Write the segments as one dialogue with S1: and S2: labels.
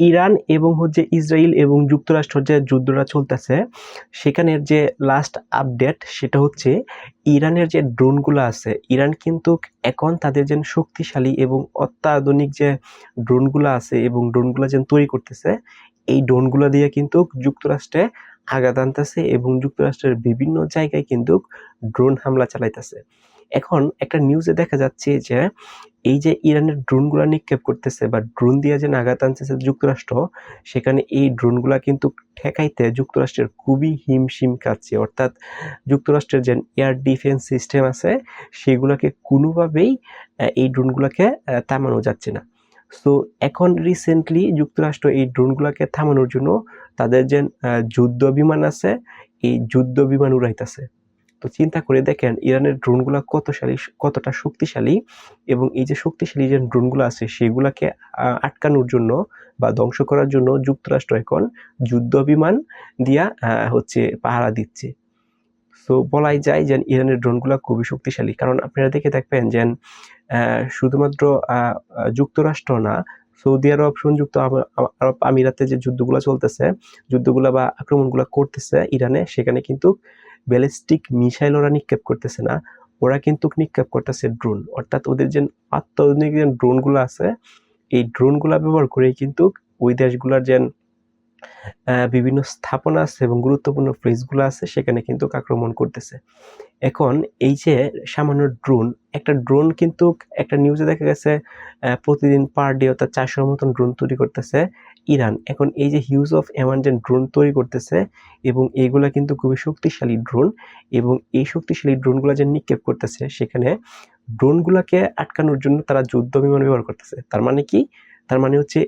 S1: Iran এবং হচ্ছে Israel এবং যুক্তরাষ্ট্রের যে যুদ্ধটা চলতেছে, সেখানের যে লাস্ট আপডেট সেটা হচ্ছে ইরানের যে ড্রোনগুলো আছে, ইরান কিন্তু এখন তাদের যে শক্তিশালী এবং অত্যাধুনিক যে ড্রোনগুলো আছে এবং ড্রোনগুলো যে তৈরি করতেছে, এই ড্রোনগুলো দিয়ে কিন্তু যুক্তরাষ্ট্রে আঘাত আনতেছে এবং যুক্তরাষ্ট্রের বিভিন্ন জায়গায় কিন্তু ড্রোন হামলা চালাইতেছে। এখন একটা নিউজে দেখা যাচ্ছে যে এই যে ইরানের ড্রোনগুলা নিক্ষেপ করতেছে বা ড্রোন দিয়ে যে আঘাত আনতেছে যুক্তরাষ্ট্র, সেখানে এই ড্রোনগুলা কিন্তু ঠেকাইতে যুক্তরাষ্ট্রের খুবই হিমশিম খাচ্ছে। অর্থাৎ যুক্তরাষ্ট্রের যে এয়ার ডিফেন্স সিস্টেম আছে, সেগুলোকে কোনোভাবেই এই ড্রোনগুলোকে থামানো যাচ্ছে না। সো এখন রিসেন্টলি যুক্তরাষ্ট্র এই ড্রোনগুলোকে থামানোর জন্য তাদের যে যুদ্ধ বিমান আছে, এই যুদ্ধ বিমান উড়াইতেছে। তো চিন্তা করে দেখেন ইরানের ড্রোনগুলা কতটা শক্তিশালী, এবং এই যে শক্তিশালী যে ড্রোনগুলো আছে সেগুলাকে আটকানোর জন্য বা ধ্বংস করার জন্য যুক্তরাষ্ট্র এখন যুদ্ধ বিমান দিয়া হচ্ছে পাহারা দিচ্ছে। সো বলাই যায় যে ইরানের ড্রোনগুলো খুবই শক্তিশালী, কারণ আপনারা দেখে দেখবেন যে শুধুমাত্র যুক্তরাষ্ট্র না, সৌদি আরব, সংযুক্ত আরব আমিরাতে যে যুদ্ধগুলো চলতেছে, যুদ্ধগুলো বা আক্রমণগুলো করতেছে ইরানে, সেখানে কিন্তু ব্যালিস্টিক মিসাইল ওরা নিক্ষেপ করতেছে না, ওরা কিন্তু নিক্ষেপ করতেছে ড্রোন। অর্থাৎ ওদের যে অত্যাধুনিক যে ড্রোনগুলো আছে, এই ড্রোনগুলো ব্যবহার করেই কিন্তু ওই দেশগুলোর যে বিভিন্ন স্থাপনা আছে এবং গুরুত্বপূর্ণ প্লেসগুলো আছে সেখানে কিন্তু আক্রমণ করতেছে। এখন এই যে সামান্য ড্রোন, একটা ড্রোন কিন্তু একটা নিউজে দেখা গেছে প্রতিদিন পার ডে অর্থাৎ 400-র মতন ড্রোন তৈরি করতেছে ইরান। এখন এই যে হিউজ অফ অ্যামাউন্ট যে ড্রোন তৈরি করতেছে এবং এইগুলা কিন্তু খুবই শক্তিশালী ড্রোন, এবং এই শক্তিশালী ড্রোনগুলো যে নিক্ষেপ করতেছে, সেখানে ড্রোনগুলোকে আটকানোর জন্য তারা যুদ্ধ বিমান ব্যবহার করতেছে। তার মানে কি? তার মানে হচ্ছে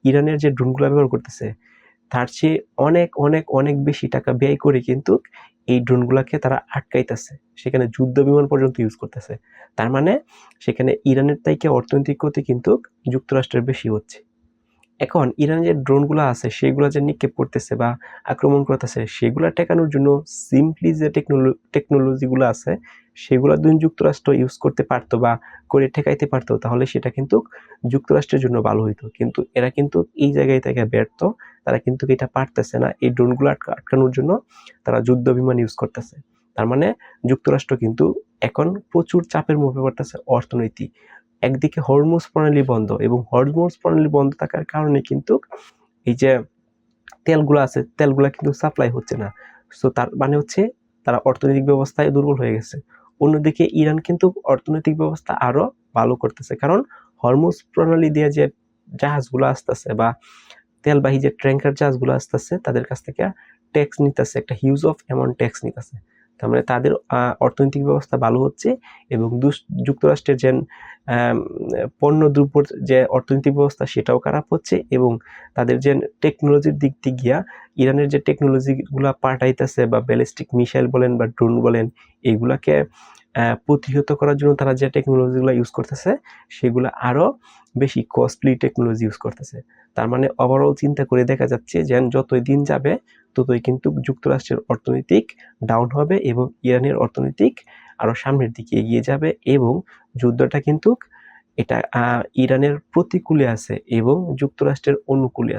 S1: ইরানের যে ড্রোনগুলো ব্যবহার করতেছে, তার চেয়ে অনেক অনেক অনেক বেশি টাকা ব্যয় করে কিন্তু এই ড্রোনগুলোকে তারা আটকাইতেছে, সেখানে যুদ্ধ বিমান পর্যন্ত ইউজ করতেছে। তার মানে সেখানে ইরানের থেকে অর্থনৈতিক ক্ষতি কিন্তু যুক্তরাষ্ট্রের বেশি হচ্ছে। এখন ইরান যে ড্রোনগুলো আছে সেগুলো যে নিক্ষেপ করতেছে বা আক্রমণ করতেছে, সেগুলো ঠেকানোর জন্য সিম্পলি যে টেকনোলজিগুলো আছে সেগুলো যদি যুক্তরাষ্ট্র ইউজ করতে পারতো বা করে ঠেকাইতে পারতো, তাহলে সেটা কিন্তু যুক্তরাষ্ট্রের জন্য ভালো হইতো। কিন্তু এরা কিন্তু এই জায়গায় থেকে ব্যর্থ, তারা কিন্তু এটা পারতেছে না। এই ড্রোনগুলো আটকানোর জন্য তারা যুদ্ধ বিমান ইউজ করতেছে। তার মানে যুক্তরাষ্ট্র কিন্তু এখন প্রচুর চাপের মুখে পড়তেছে অর্থনৈতিক। একদিকে হরমুজ প্রণালী বন্ধ, এবং হরমুজ প্রণালী বন্ধ থাকার কারণে কিন্তু এই যে তেলগুলো আছে, তেলগুলো কিন্তু সাপ্লাই হচ্ছে না। সো তার মানে হচ্ছে তারা অর্থনৈতিক ব্যবস্থায় দুর্বল হয়ে গেছে। অন্যদিকে ইরান কিন্তু অর্থনৈতিক ব্যবস্থা আরো ভালো করতেছে, কারণ হরমুজ প্রণালী দিয়ে যে জাহাজগুলো আসতেছে বা তেলবাহী যে ট্যাঙ্কার জাহাজগুলো আসতেছে, তাদের কাছ থেকে ট্যাক্স নিতেছে, একটা হিউজ অফ অ্যামাউন্ট ট্যাক্স নিতেছে। তার মানে তাদের অর্থনৈতিক ব্যবস্থা ভালো হচ্ছে, এবং যুক্তরাষ্ট্রের যে পণ্য দ্রব্যর যে অর্থনৈতিক ব্যবস্থা সেটাও খারাপ হচ্ছে, এবং তাদের যে টেকনোলজির দিক দিয়ে গিয়া ইরানের যে টেকনোলজিগুলা পাঠাইতেছে বা ব্যালিস্টিক মিসাইল বলেন বা ড্রোন বলেন, এগুলাকে প্রতিহত করার জন্য তারা যে টেকনোলজিগুলো ইউজ করতেছে, সেগুলো আরো বেশি কস্টলি টেকনোলজি ইউজ করতেছে। তার মানে ওভারঅল চিন্তা করে দেখা যাচ্ছে যে যতই দিন যাবে ততই কিন্তু যুক্তরাষ্ট্রের অর্থনৈতিক ডাউন হবে এবং ইরানের অর্থনৈতিক আরো সামনের দিকে এগিয়ে যাবে, এবং যুদ্ধটা কিন্তু এটা ইরানের প্রতিকূলে আছে এবং যুক্তরাষ্ট্রের অনুকূলে আছে।